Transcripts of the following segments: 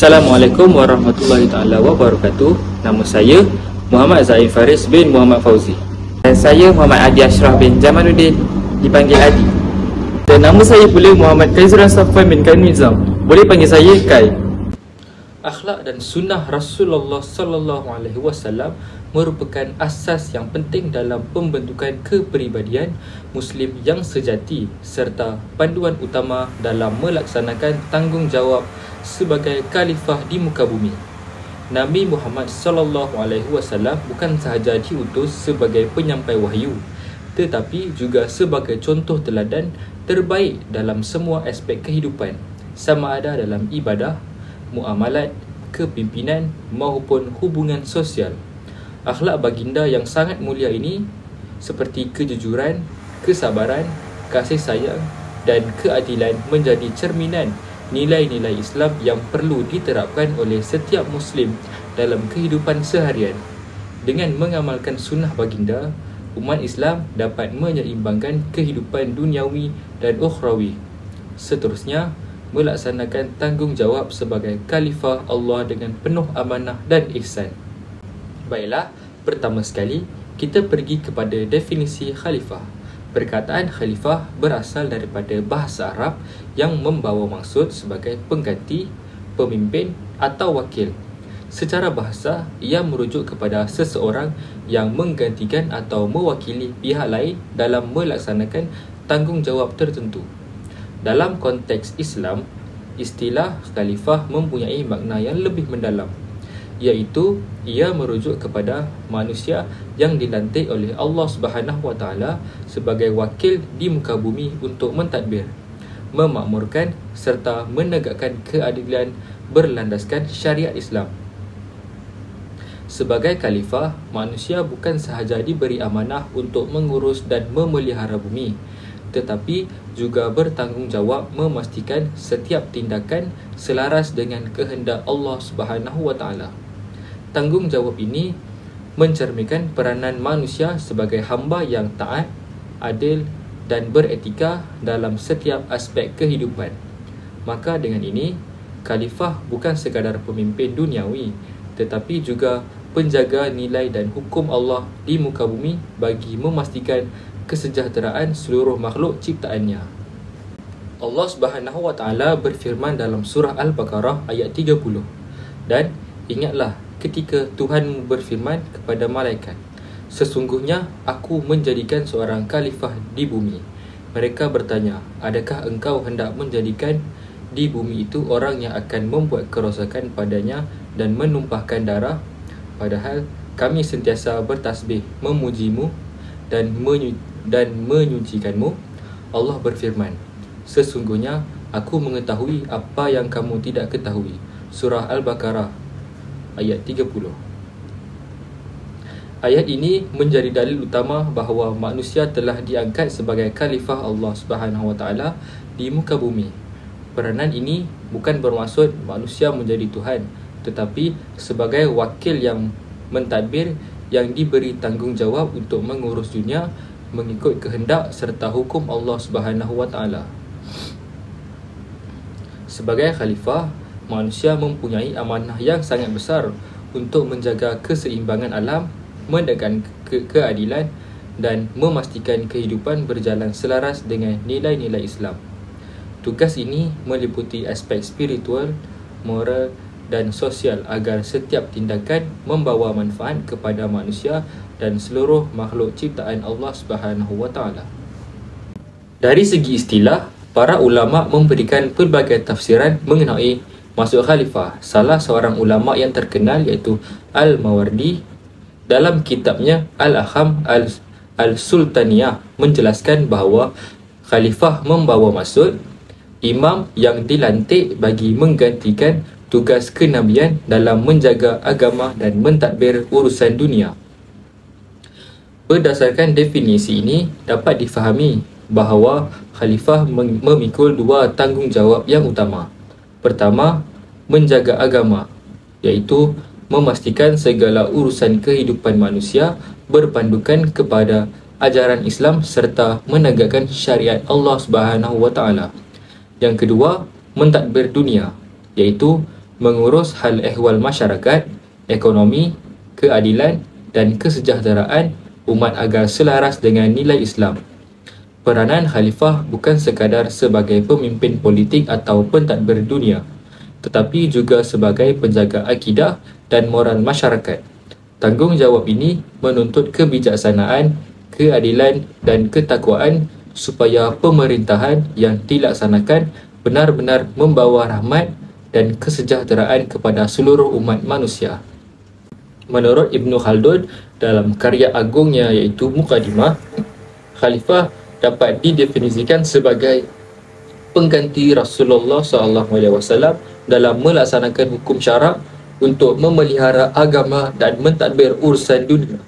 Assalamualaikum warahmatullahi taala wabarakatuh. Nama saya Muhammad Zain Faris bin Muhammad Fauzi. Dan saya Muhammad Adi Ashraf bin Jamaluddin, dipanggil Adi. Dan nama saya pula Muhammad Kaizuran Safwan bin Khairul Nizam. Boleh panggil saya Kai. Akhlak dan sunnah Rasulullah sallallahu alaihi wasallam merupakan asas yang penting dalam pembentukan kepribadian Muslim yang sejati serta panduan utama dalam melaksanakan tanggungjawab sebagai khalifah di muka bumi. Nabi Muhammad sallallahu alaihi wasallam bukan sahaja diutus sebagai penyampai wahyu, tetapi juga sebagai contoh teladan terbaik dalam semua aspek kehidupan, sama ada dalam ibadah, muamalat, kepimpinan maupun hubungan sosial. Akhlak baginda yang sangat mulia ini seperti kejujuran, kesabaran, kasih sayang dan keadilan menjadi cerminan nilai-nilai Islam yang perlu diterapkan oleh setiap Muslim dalam kehidupan seharian. Dengan mengamalkan sunnah baginda, umat Islam dapat menyeimbangkan kehidupan duniawi dan ukhrawi. Seterusnya, melaksanakan tanggungjawab sebagai khalifah Allah dengan penuh amanah dan ihsan. Baiklah, pertama sekali kita pergi kepada definisi khalifah. Perkataan khalifah berasal daripada bahasa Arab yang membawa maksud sebagai pengganti, pemimpin atau wakil. Secara bahasa, ia merujuk kepada seseorang yang menggantikan atau mewakili pihak lain dalam melaksanakan tanggungjawab tertentu. Dalam konteks Islam, istilah khalifah mempunyai makna yang lebih mendalam, iaitu ia merujuk kepada manusia yang dilantik oleh Allah Subhanahu Wa Taala sebagai wakil di muka bumi untuk mentadbir, memakmurkan serta menegakkan keadilan berlandaskan syariat Islam. Sebagai khalifah, manusia bukan sahaja diberi amanah untuk mengurus dan memelihara bumi, tetapi juga bertanggungjawab memastikan setiap tindakan selaras dengan kehendak Allah Subhanahu Wa Taala. Tanggungjawab ini mencerminkan peranan manusia sebagai hamba yang taat, adil dan beretika dalam setiap aspek kehidupan. Maka dengan ini, khalifah bukan sekadar pemimpin duniawi, tetapi juga penjaga nilai dan hukum Allah di muka bumi bagi memastikan kesejahteraan seluruh makhluk ciptaannya. Allah Subhanahu Wa Taala berfirman dalam surah Al-Baqarah ayat 30. Dan ingatlah ketika Tuhan berfirman kepada malaikat, sesungguhnya aku menjadikan seorang khalifah di bumi. Mereka bertanya, adakah engkau hendak menjadikan di bumi itu orang yang akan membuat kerosakan padanya dan menumpahkan darah? Padahal kami sentiasa bertasbih memujimu dan menyucikanmu. Allah berfirman, sesungguhnya aku mengetahui apa yang kamu tidak ketahui. Surah Al-Baqarah ayat 30. Ayat ini menjadi dalil utama bahawa manusia telah diangkat sebagai khalifah Allah Subhanahu Wa Taala di muka bumi. Peranan ini bukan bermaksud manusia menjadi Tuhan, tetapi sebagai wakil yang mentadbir yang diberi tanggungjawab untuk mengurus dunia mengikut kehendak serta hukum Allah Subhanahu Wa Taala. Sebagai khalifah, manusia mempunyai amanah yang sangat besar untuk menjaga keseimbangan alam, menegakkan keadilan dan memastikan kehidupan berjalan selaras dengan nilai-nilai Islam. Tugas ini meliputi aspek spiritual, moral dan sosial agar setiap tindakan membawa manfaat kepada manusia dan seluruh makhluk ciptaan Allah Subhanahu Wa Taala. Dari segi istilah, para ulama memberikan pelbagai tafsiran mengenai maksud khalifah. Salah seorang ulama yang terkenal iaitu Al-Mawardi dalam kitabnya Al-Ahkam Al-Sultaniyah menjelaskan bahawa khalifah membawa maksud imam yang dilantik bagi menggantikan tugas kenabian dalam menjaga agama dan mentadbir urusan dunia. Berdasarkan definisi ini, dapat difahami bahawa khalifah memikul dua tanggungjawab yang utama. Pertama, menjaga agama, iaitu memastikan segala urusan kehidupan manusia berpandukan kepada ajaran Islam serta menegakkan syariat Allah Subhanahu Wa Taala. Yang kedua, mentadbir dunia, iaitu mengurus hal ehwal masyarakat, ekonomi, keadilan dan kesejahteraan umat agar selaras dengan nilai Islam. Peranan khalifah bukan sekadar sebagai pemimpin politik atau pentadbir dunia, tetapi juga sebagai penjaga akidah dan moral masyarakat. Tanggungjawab ini menuntut kebijaksanaan, keadilan dan ketakwaan supaya pemerintahan yang dilaksanakan benar-benar membawa rahmat dan kesejahteraan kepada seluruh umat manusia. Menurut Ibn Khaldun dalam karya agungnya iaitu Muqaddimah, khalifah dapat didefinisikan sebagai pengganti Rasulullah SAW dalam melaksanakan hukum syarak untuk memelihara agama dan mentadbir urusan dunia.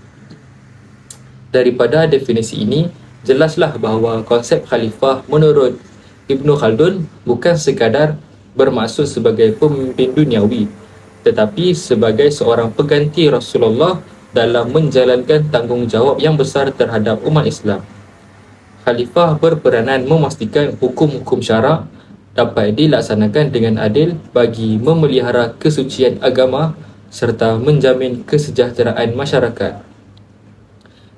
Daripada definisi ini, jelaslah bahawa konsep khalifah menurut Ibn Khaldun bukan sekadar bermaksud sebagai pemimpin duniawi, tetapi sebagai seorang pengganti Rasulullah dalam menjalankan tanggungjawab yang besar terhadap umat Islam. Khalifah berperanan memastikan hukum-hukum syarak dapat dilaksanakan dengan adil bagi memelihara kesucian agama serta menjamin kesejahteraan masyarakat.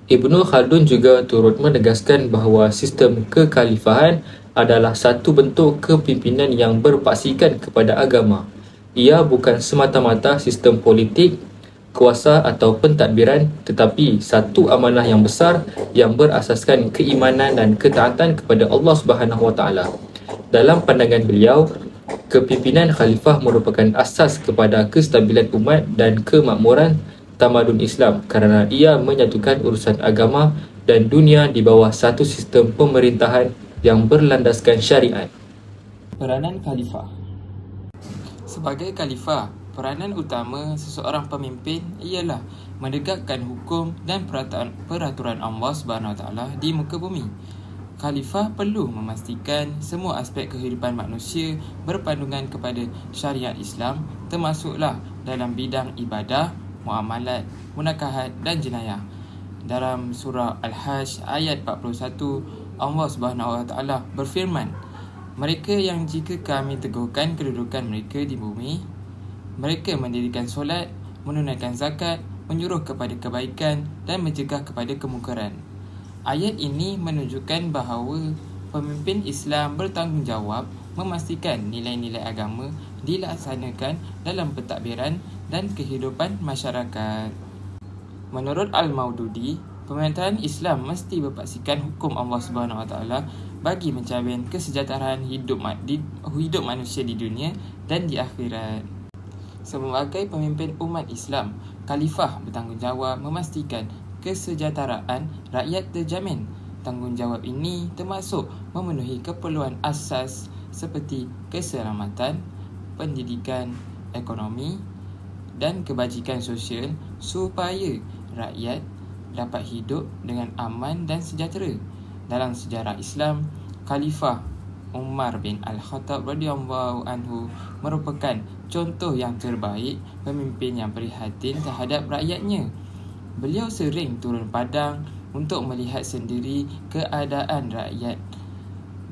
Ibn Khaldun juga turut menegaskan bahawa sistem kekhalifahan adalah satu bentuk kepimpinan yang berpaksikan kepada agama. Ia bukan semata-mata sistem politik, kuasa atau pentadbiran, tetapi satu amanah yang besar yang berasaskan keimanan dan ketaatan kepada Allah Subhanahu Wa Taala. Dalam pandangan beliau, kepimpinan khalifah merupakan asas kepada kestabilan umat dan kemakmuran tamadun Islam kerana ia menyatukan urusan agama dan dunia di bawah satu sistem pemerintahan yang berlandaskan syariat. Peranan khalifah. Sebagai khalifah, peranan utama seseorang pemimpin ialah menegakkan hukum dan peraturan Allah SWT di muka bumi. Khalifah perlu memastikan semua aspek kehidupan manusia berpandangan kepada syariat Islam, termasuklah dalam bidang ibadah, muamalat, munakahat dan jenayah. Dalam surah Al-Hajj ayat 41, Allah SWT berfirman, "Mereka yang jika kami teguhkan kedudukan mereka di bumi, mereka mendirikan solat, menunaikan zakat, menyuruh kepada kebaikan dan mencegah kepada kemungkaran." Ayat ini menunjukkan bahawa pemimpin Islam bertanggungjawab memastikan nilai-nilai agama dilaksanakan dalam pentadbiran dan kehidupan masyarakat. Menurut Al-Maududi, pemerintahan Islam mesti berpaksikan hukum Allah SWT bagi menjamin kesejahteraan hidup manusia di dunia dan di akhirat. Sebagai pemimpin umat Islam, khalifah bertanggungjawab memastikan kesejahteraan rakyat terjamin. Tanggungjawab ini termasuk memenuhi keperluan asas seperti keselamatan, pendidikan, ekonomi dan kebajikan sosial supaya rakyat dapat hidup dengan aman dan sejahtera. Dalam sejarah Islam, Khalifah Umar bin Al-Khattab radhiyallahu anhu merupakan contoh yang terbaik pemimpin yang prihatin terhadap rakyatnya. Beliau sering turun padang untuk melihat sendiri keadaan rakyat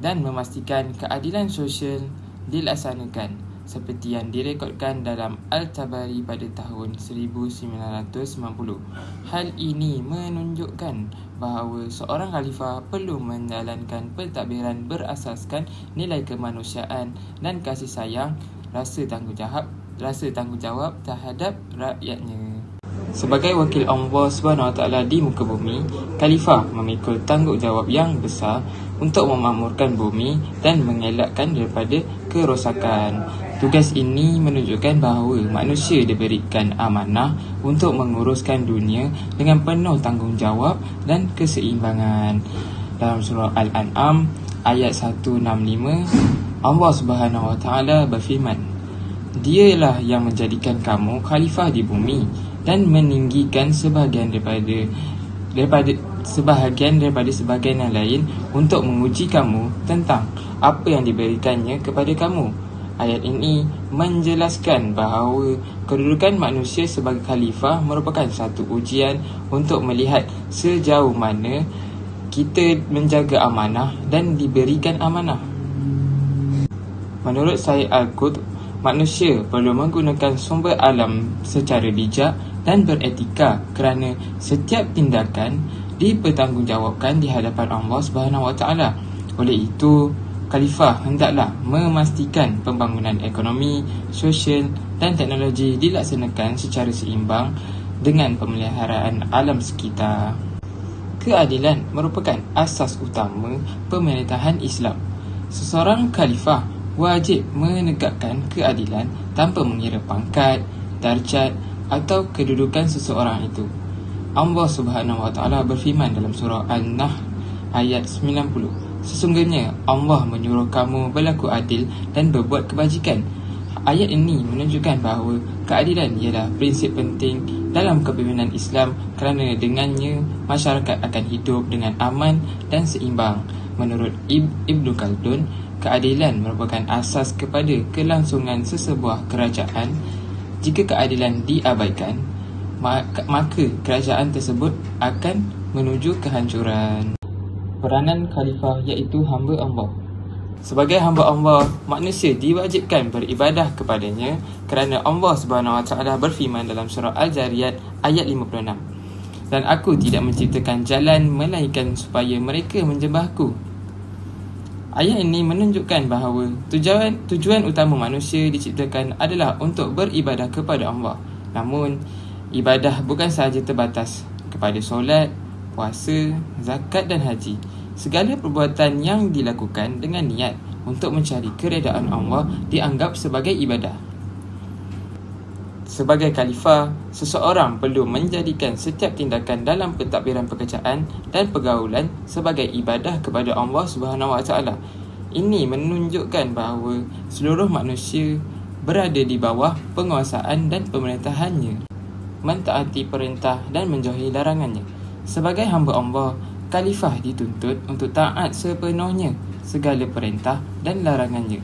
dan memastikan keadilan sosial dilaksanakan seperti yang direkodkan dalam Al-Tabari pada tahun 1990. Hal ini menunjukkan bahawa seorang khalifah perlu menjalankan pentadbiran berasaskan nilai kemanusiaan dan kasih sayang, rasa tanggungjawab terhadap rakyatnya. Sebagai wakil Allah SWT di muka bumi, khalifah memikul tanggungjawab yang besar untuk memakmurkan bumi dan mengelakkan daripada kerosakan. Tugas ini menunjukkan bahawa manusia diberikan amanah untuk menguruskan dunia dengan penuh tanggungjawab dan keseimbangan. Dalam surah Al-An'am ayat 165, Allah SWT berfirman, "Dialah yang menjadikan kamu khalifah di bumi dan meninggikan sebahagian daripada sebahagian yang lain untuk menguji kamu tentang apa yang diberikannya kepada kamu." Ayat ini menjelaskan bahawa kedudukan manusia sebagai khalifah merupakan satu ujian untuk melihat sejauh mana kita menjaga amanah dan diberikan amanah. Menurut Sayyid Al-Qutb, manusia perlu menggunakan sumber alam secara bijak dan beretika kerana setiap tindakan dipertanggungjawabkan di hadapan Allah SWT. Oleh itu, Khalifah hendaklah memastikan pembangunan ekonomi, sosial dan teknologi dilaksanakan secara seimbang dengan pemeliharaan alam sekitar. Keadilan merupakan asas utama pemerintahan Islam. Seseorang khalifah wajib menegakkan keadilan tanpa mengira pangkat, darjat atau kedudukan seseorang itu. Allah Subhanahu Wa Taala berfirman dalam surah An-Nahl ayat 90, sesungguhnya Allah menyuruh kamu berlaku adil dan berbuat kebajikan. Ayat ini menunjukkan bahawa keadilan ialah prinsip penting dalam kepimpinan Islam kerana dengannya masyarakat akan hidup dengan aman dan seimbang. Menurut Ibnu Khaldun, keadilan merupakan asas kepada kelangsungan sesebuah kerajaan. Jika keadilan diabaikan, maka kerajaan tersebut akan menuju kehancuran. Peranan khalifah iaitu hamba Allah. Sebagai hamba Allah, manusia diwajibkan beribadah kepadanya kerana Allah SWT berfirman dalam surah Al-Zariyat ayat 56, dan aku tidak menciptakan jalan melainkan supaya mereka menyembahku. Ayat ini menunjukkan bahawa tujuan utama manusia diciptakan adalah untuk beribadah kepada Allah. Namun, ibadah bukan sahaja terbatas kepada solat, puasa, zakat dan haji. Segala perbuatan yang dilakukan dengan niat untuk mencari keredaan Allah dianggap sebagai ibadah. Sebagai khalifah, seseorang perlu menjadikan setiap tindakan dalam pentadbiran pekerjaan dan pergaulan sebagai ibadah kepada Allah SWT. Ini menunjukkan bahawa seluruh manusia berada di bawah penguasaan dan pemerintahannya, mentaati perintah dan menjauhi larangannya. Sebagai hamba Allah, khalifah dituntut untuk taat sepenuhnya segala perintah dan larangannya.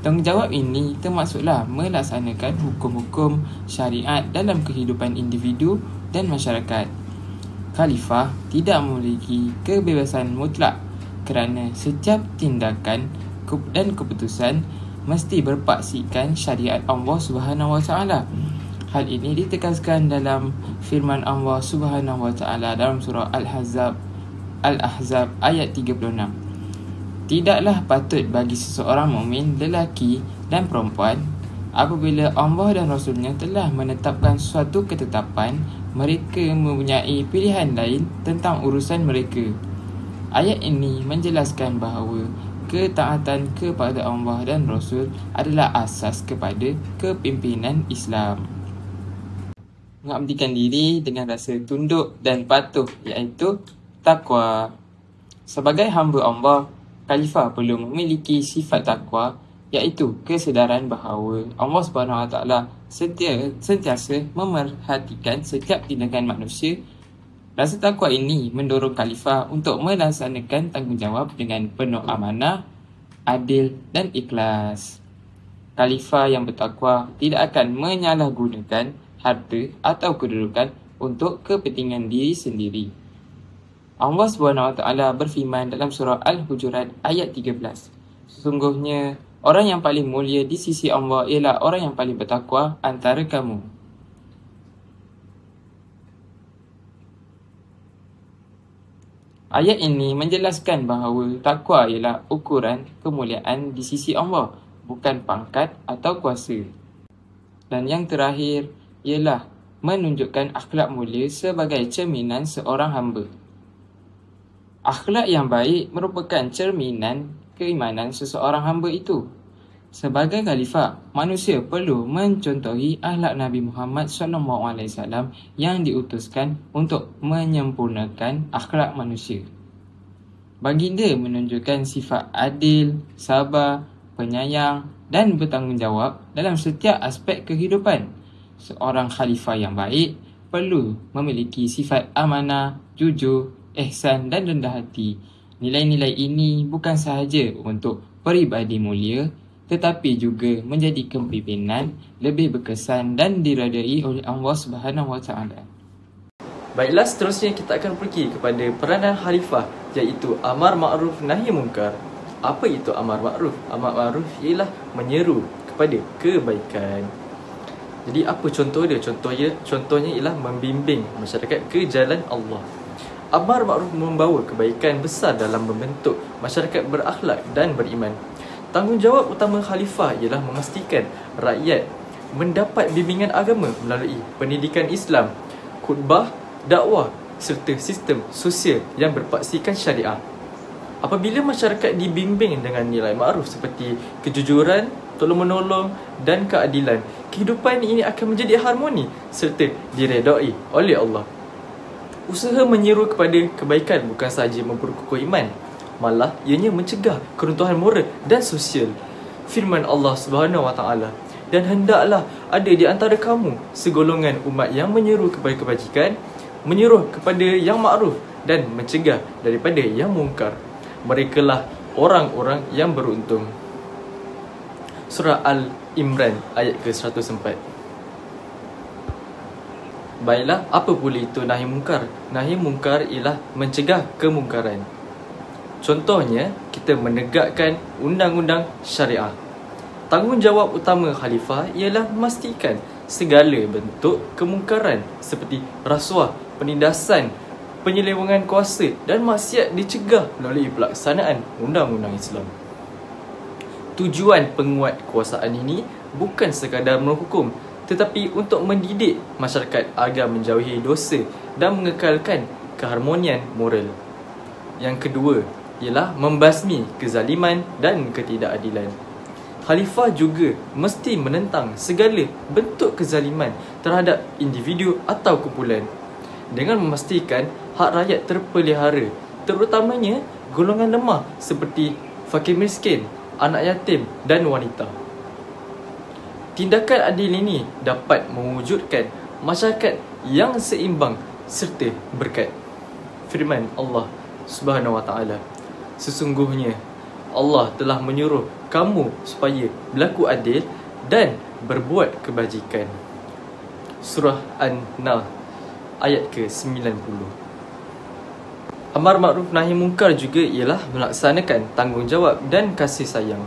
Tanggungjawab ini termasuklah melaksanakan hukum-hukum syariat dalam kehidupan individu dan masyarakat. Khalifah tidak memiliki kebebasan mutlak kerana setiap tindakan dan keputusan mesti berpaksikan syariat Allah SWT. Hal ini ditegaskan dalam firman Allah SWT dalam surah Al-Ahzab ayat 36. Tidaklah patut bagi seseorang mukmin lelaki dan perempuan apabila Allah dan Rasulnya telah menetapkan suatu ketetapan, mereka mempunyai pilihan lain tentang urusan mereka. Ayat ini menjelaskan bahawa ketaatan kepada Allah dan Rasul adalah asas kepada kepimpinan Islam. Mengabdikan diri dengan rasa tunduk dan patuh iaitu takwa. Sebagai hamba Allah, khalifah perlu memiliki sifat takwa iaitu kesedaran bahawa Allah SWT sentiasa memerhatikan setiap tindakan manusia. Rasa takwa ini mendorong khalifah untuk melaksanakan tanggungjawab dengan penuh amanah, adil dan ikhlas. Khalifah yang bertakwa tidak akan menyalahgunakan harta atau kedudukan untuk kepentingan diri sendiri. Allah SWT berfirman dalam surah Al-Hujurat ayat 13, sesungguhnya orang yang paling mulia di sisi Allah ialah orang yang paling bertakwa antara kamu. Ayat ini menjelaskan bahawa takwa ialah ukuran kemuliaan di sisi Allah, bukan pangkat atau kuasa. Dan yang terakhir ialah menunjukkan akhlak mulia sebagai cerminan seorang hamba. Akhlak yang baik merupakan cerminan keimanan seseorang hamba itu. Sebagai khalifah, manusia perlu mencontohi akhlak Nabi Muhammad SAW yang diutuskan untuk menyempurnakan akhlak manusia. Baginda menunjukkan sifat adil, sabar, penyayang dan bertanggungjawab dalam setiap aspek kehidupan. Seorang khalifah yang baik perlu memiliki sifat amanah, jujur, ihsan dan rendah hati. Nilai-nilai ini bukan sahaja untuk peribadi mulia tetapi juga menjadi kepimpinan lebih berkesan dan diredai oleh Allah SWT. Baiklah, seterusnya kita akan pergi kepada peranan khalifah iaitu amar ma'ruf nahi munkar. Apa itu amar ma'ruf? Amar ma'ruf ialah menyeru kepada kebaikan. Jadi apa contoh dia? Contohnya ialah membimbing masyarakat ke jalan Allah. Amar makruf membawa kebaikan besar dalam membentuk masyarakat berakhlak dan beriman. Tanggungjawab utama khalifah ialah memastikan rakyat mendapat bimbingan agama melalui pendidikan Islam, khutbah, dakwah serta sistem sosial yang berpaksikan syariah. Apabila masyarakat dibimbing dengan nilai makruf seperti kejujuran, tolong-menolong dan keadilan, kehidupan ini akan menjadi harmoni serta diredai oleh Allah. Usaha menyeru kepada kebaikan bukan sahaja memperkukuh iman, malah ianya mencegah keruntuhan moral dan sosial. Firman Allah Subhanahu Wa Taala, dan hendaklah ada di antara kamu segolongan umat yang menyeru kepada kebajikan, menyuruh kepada yang makruf dan mencegah daripada yang mungkar. Merekalah orang-orang yang beruntung. Surah Al-Imran ayat ke-104. Baiklah, apa pula itu nahi mungkar? Nahi mungkar ialah mencegah kemungkaran. Contohnya, kita menegakkan undang-undang syariah. Tanggungjawab utama khalifah ialah memastikan segala bentuk kemungkaran seperti rasuah, penindasan, penyelewengan kuasa dan maksiat dicegah melalui pelaksanaan undang-undang Islam. Tujuan penguat kuasaan ini bukan sekadar menghukum, tetapi untuk mendidik masyarakat agar menjauhi dosa dan mengekalkan keharmonian moral. Yang kedua ialah membasmi kezaliman dan ketidakadilan. Khalifah juga mesti menentang segala bentuk kezaliman terhadap individu atau kumpulan dengan memastikan hak rakyat terpelihara, terutamanya golongan lemah seperti fakir miskin, anak yatim dan wanita. Tindakan adil ini dapat mewujudkan masyarakat yang seimbang serta berkat. Firman Allah Subhanahu Wa Taala, sesungguhnya Allah telah menyuruh kamu supaya berlaku adil dan berbuat kebajikan. Surah An-Nahl ayat ke-90. Amar makruf nahi mungkar juga ialah melaksanakan tanggungjawab dan kasih sayang.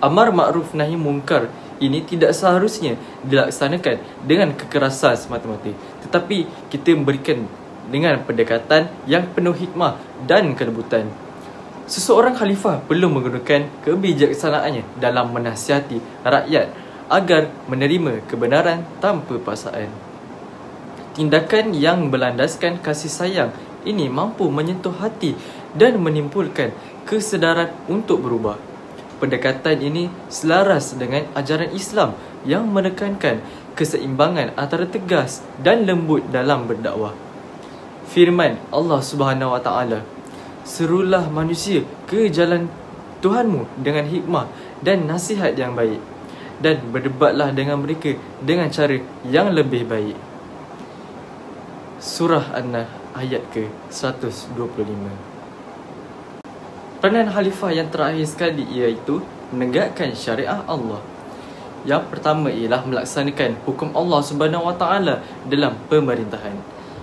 Amar makruf nahi mungkar ini tidak seharusnya dilaksanakan dengan kekerasan semata-mata, tetapi kita memberikan dengan pendekatan yang penuh hikmah dan kelembutan. Seseorang khalifah perlu menggunakan kebijaksanaannya dalam menasihati rakyat agar menerima kebenaran tanpa paksaan. Tindakan yang berlandaskan kasih sayang ini mampu menyentuh hati dan menimbulkan kesedaran untuk berubah. Pendekatan ini selaras dengan ajaran Islam yang menekankan keseimbangan antara tegas dan lembut dalam berdakwah. Firman Allah Subhanahu Wa Taala, serulah manusia ke jalan Tuhanmu dengan hikmah dan nasihat yang baik, dan berdebatlah dengan mereka dengan cara yang lebih baik. Surah An-Nahl ayat ke-125. Peranan khalifah yang terakhir sekali iaitu menegakkan syariah Allah. Yang pertama ialah melaksanakan hukum Allah Subhanahu Wa Taala dalam pemerintahan.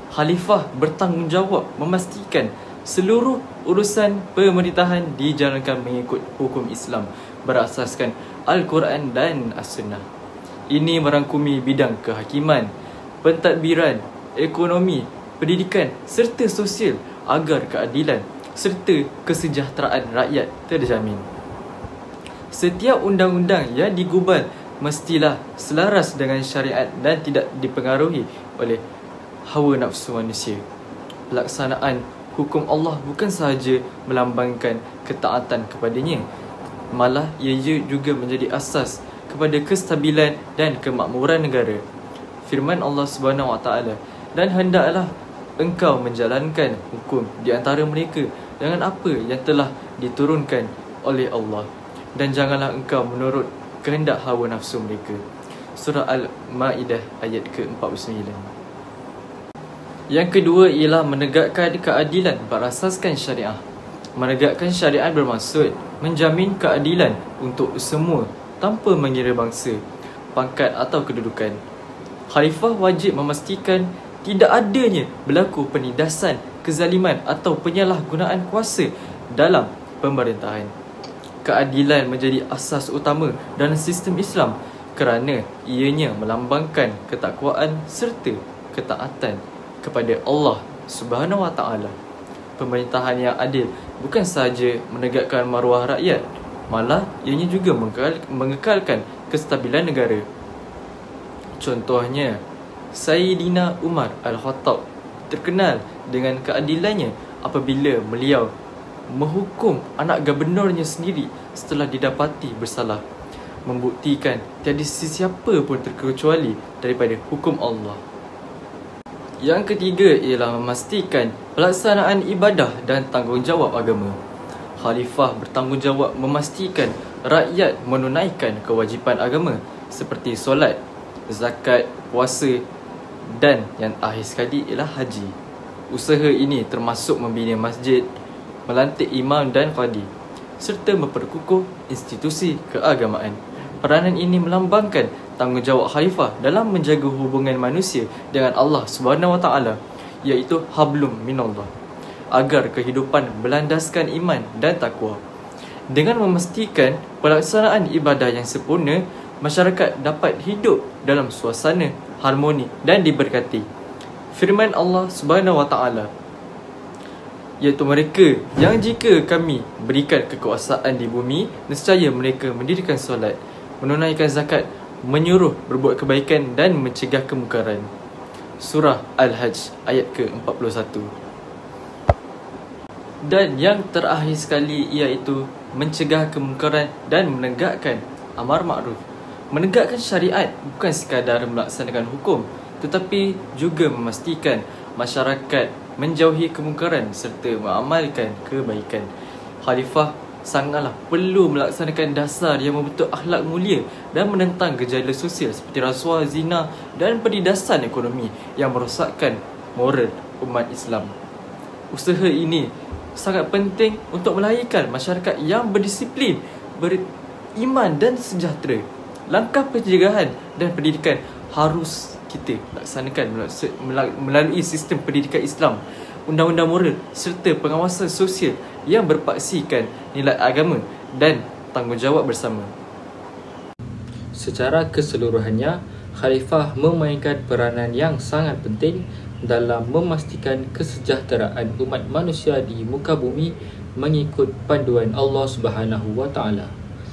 Khalifah bertanggungjawab memastikan seluruh urusan pemerintahan dijalankan mengikut hukum Islam berasaskan Al-Quran dan As-Sunnah. Ini merangkumi bidang kehakiman, pentadbiran, ekonomi, pendidikan serta sosial agar keadilan serta kesejahteraan rakyat terjamin. Setiap undang-undang yang digubal mestilah selaras dengan syariat dan tidak dipengaruhi oleh hawa nafsu manusia. Pelaksanaan hukum Allah bukan sahaja melambangkan ketaatan kepadanya, malah ia juga menjadi asas kepada kestabilan dan kemakmuran negara. Firman Allah Subhanahu Wa Taala, dan hendaklah engkau menjalankan hukum di antara mereka dengan apa yang telah diturunkan oleh Allah, dan janganlah engkau menurut kehendak hawa nafsu mereka. Surah Al-Ma'idah ayat ke-49. Yang kedua ialah menegakkan keadilan berasaskan syariah. Menegakkan syariat bermaksud menjamin keadilan untuk semua tanpa mengira bangsa, pangkat atau kedudukan. Khalifah wajib memastikan tidak adanya berlaku penindasan, kezaliman atau penyalahgunaan kuasa dalam pemerintahan. keadilan menjadi asas utama dalam sistem Islam kerana ianya melambangkan ketakwaan serta ketaatan kepada Allah Subhanahu Wa Taala. Pemerintahan yang adil bukan sahaja menegakkan maruah rakyat, malah ianya juga mengekalkan kestabilan negara. Contohnya, Sayyidina Umar Al-Khattab terkenal dengan keadilannya apabila beliau menghukum anak gubernurnya sendiri setelah didapati bersalah, membuktikan tiada sesiapa pun terkecuali daripada hukum Allah. Yang ketiga ialah memastikan pelaksanaan ibadah dan tanggungjawab agama. Khalifah bertanggungjawab memastikan rakyat menunaikan kewajipan agama seperti solat, zakat, puasa dan yang akhir sekali ialah haji. Usaha ini termasuk membina masjid, melantik imam dan qadi serta memperkukuh institusi keagamaan. Peranan ini melambangkan tanggungjawab khalifah dalam menjaga hubungan manusia dengan Allah Subhanahu Wa Taala, iaitu hablum minallah, agar kehidupan berlandaskan iman dan takwa. Dengan memastikan pelaksanaan ibadah yang sempurna, masyarakat dapat hidup dalam suasana harmoni dan diberkati. Firman Allah Subhanahu Wa Taala, iaitu mereka yang jika kami berikan kekuasaan di bumi, nescaya mereka mendirikan solat, menunaikan zakat, menyuruh berbuat kebaikan dan mencegah kemungkaran. Surah Al-Hajj ayat ke-41. Dan yang terakhir sekali iaitu mencegah kemungkaran dan menegakkan amar makruf. Menegakkan syariat bukan sekadar melaksanakan hukum, tetapi juga memastikan masyarakat menjauhi kemungkaran serta mengamalkan kebaikan. Khalifah sangatlah perlu melaksanakan dasar yang membentuk akhlak mulia dan menentang gejala sosial seperti rasuah, zina dan penindasan ekonomi yang merosakkan moral umat Islam. Usaha ini sangat penting untuk melahirkan masyarakat yang berdisiplin, beriman dan sejahtera. Langkah pencegahan dan pendidikan harus kita laksanakan melalui sistem pendidikan Islam, undang-undang moral serta pengawasan sosial yang berpaksikan nilai agama dan tanggungjawab bersama. Secara keseluruhannya, Khalifah memainkan peranan yang sangat penting dalam memastikan kesejahteraan umat manusia di muka bumi mengikut panduan Allah Subhanahu Wa Taala.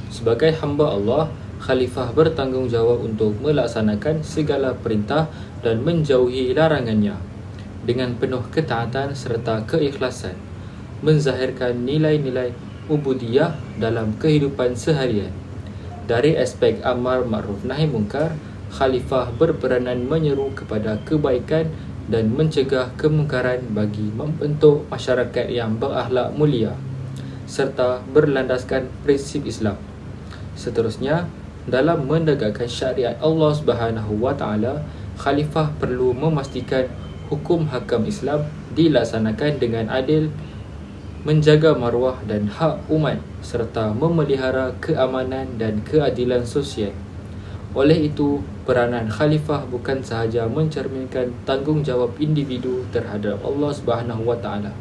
Sebagai hamba Allah, Khalifah bertanggungjawab untuk melaksanakan segala perintah dan menjauhi larangannya dengan penuh ketaatan serta keikhlasan, menzahirkan nilai-nilai ubudiyah dalam kehidupan seharian. Dari aspek amar ma'ruf nahi munkar, Khalifah berperanan menyeru kepada kebaikan dan mencegah kemungkaran bagi membentuk masyarakat yang berakhlak mulia serta berlandaskan prinsip Islam. Seterusnya, dalam menegakkan syariat Allah Subhanahu Wa Taala, Khalifah perlu memastikan hukum hakam Islam dilaksanakan dengan adil, menjaga maruah dan hak umat serta memelihara keamanan dan keadilan sosial. Oleh itu, peranan Khalifah bukan sahaja mencerminkan tanggungjawab individu terhadap Allah Subhanahu Wa Taala,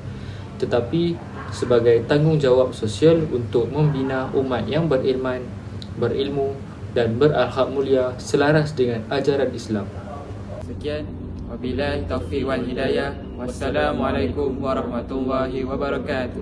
tetapi sebagai tanggungjawab sosial untuk membina umat yang berilmu dan berakhlak mulia selaras dengan ajaran Islam. Sekian, wabillahi taufiq wal hidayah. Wassalamualaikum warahmatullahi wabarakatuh.